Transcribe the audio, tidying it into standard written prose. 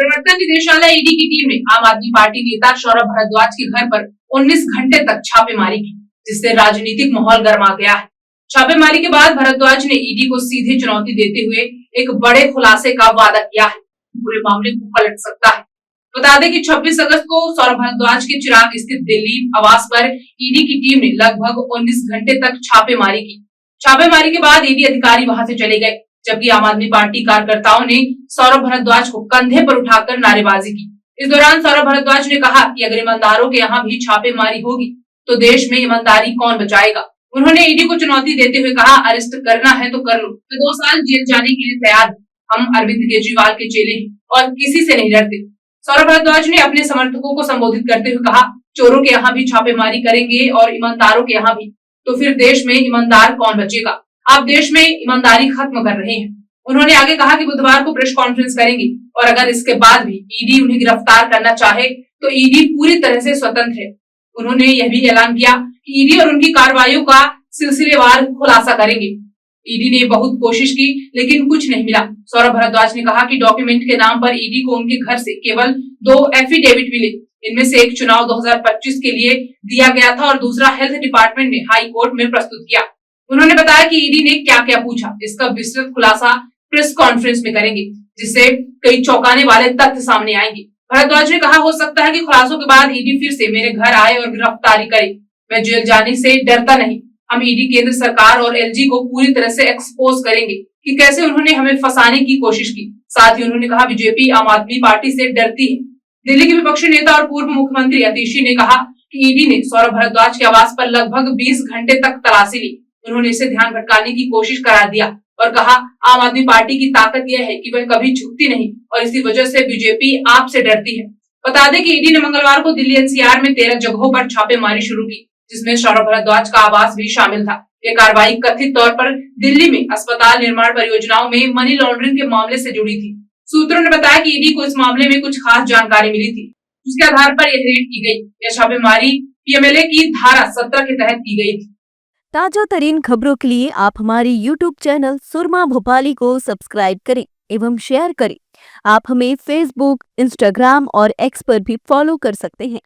प्रवर्तन निदेशालय ईडी की टीम ने आम आदमी पार्टी नेता सौरभ भारद्वाज के घर पर 19 घंटे तक छापेमारी की, जिससे राजनीतिक माहौल गर्मा गया है। छापेमारी के बाद भारद्वाज ने ईडी को सीधे चुनौती देते हुए एक बड़े खुलासे का वादा किया है, पूरे मामले को पलट सकता है। बता दें कि 26 अगस्त को सौरभ भारद्वाज के चिराग स्थित दिल्ली आवास पर ईडी की टीम ने लगभग 19 घंटे तक छापेमारी की। छापेमारी के बाद ईडी अधिकारी वहां से चले गए, जबकि आम आदमी पार्टी कार्यकर्ताओं ने सौरभ भारद्वाज को कंधे पर उठाकर नारेबाजी की। इस दौरान सौरभ भारद्वाज ने कहा कि अगर ईमानदारों के यहाँ भी छापेमारी होगी तो देश में ईमानदारी कौन बचाएगा। उन्होंने ईडी को चुनौती देते हुए कहा, अरेस्ट करना है तो कर लो, मैं 2 साल जेल जाने के लिए तैयार हूँ। हम अरविंद केजरीवाल के चेले हैं और किसी से नहीं डरते। सौरभ भारद्वाज ने अपने समर्थकों को संबोधित करते हुए कहा, चोरों के यहाँ भी छापेमारी करेंगे और ईमानदारों के यहाँ भी, तो फिर देश में ईमानदार कौन बचेगा। आप देश में ईमानदारी खत्म कर रहे हैं। उन्होंने आगे कहा कि बुधवार को प्रेस कॉन्फ्रेंस करेंगे और अगर इसके बाद भी ईडी उन्हें गिरफ्तार करना चाहे तो ईडी पूरी तरह से स्वतंत्र है। उन्होंने यह भी ऐलान किया कि ईडी और उनकी कार्रवाइयों का सिलसिलेवार खुलासा करेंगे। ईडी ने बहुत कोशिश की लेकिन कुछ नहीं मिला। सौरभ भारद्वाज ने कहा कि डॉक्यूमेंट के नाम पर ईडी को उनके घर से केवल 2 एफिडेविट मिले। इनमें से एक चुनाव 2025 के लिए दिया गया था और दूसरा हेल्थ डिपार्टमेंट ने हाई कोर्ट में प्रस्तुत किया। उन्होंने बताया कि ईडी ने क्या क्या पूछा, इसका विस्तृत खुलासा प्रेस कॉन्फ्रेंस में करेंगे, जिससे कई चौंकाने वाले तथ्य सामने आएंगे। भारद्वाज ने कहा, हो सकता है कि खुलासों के बाद ईडी फिर से मेरे घर आए और गिरफ्तारी करे। मैं जेल जाने से डरता नहीं। हम ईडी, केंद्र सरकार और एलजी को पूरी तरह से एक्सपोज करेंगे कि कैसे उन्होंने हमें फंसाने की कोशिश की। साथ ही उन्होंने कहा, बीजेपी आम आदमी पार्टी से डरती है। दिल्ली के विपक्षी नेता और पूर्व मुख्यमंत्री अतीशी ने कहा कि ईडी ने सौरभ भारद्वाज के आवास पर लगभग 20 घंटे तक तलाशी ली। उन्होंने इसे ध्यान भटकाने की कोशिश करार दिया और कहा, आम आदमी पार्टी की ताकत यह है कि वह कभी झुकती नहीं और इसी वजह से बीजेपी आपसे डरती है। बता दें कि ईडी ने मंगलवार को दिल्ली एनसीआर में 13 जगहों पर छापेमारी शुरू की, जिसमें सौरभ भारद्वाज का आवास भी शामिल था। ये कार्रवाई कथित तौर पर दिल्ली में अस्पताल निर्माण परियोजनाओं में मनी लॉन्ड्रिंग के मामले से जुड़ी थी। सूत्रों ने बताया कि ईडी को इस मामले में कुछ खास जानकारी मिली थी, जिसके आधार पर यह रेड की गई। यह छापेमारी पीएमएलए की धारा 17 के तहत की गई थी। ताजा तरीन खबरों के लिए आप हमारी YouTube चैनल सुरमा भोपाली को सब्सक्राइब करें एवं शेयर करें। आप हमें Facebook, Instagram और X पर भी फॉलो कर सकते हैं।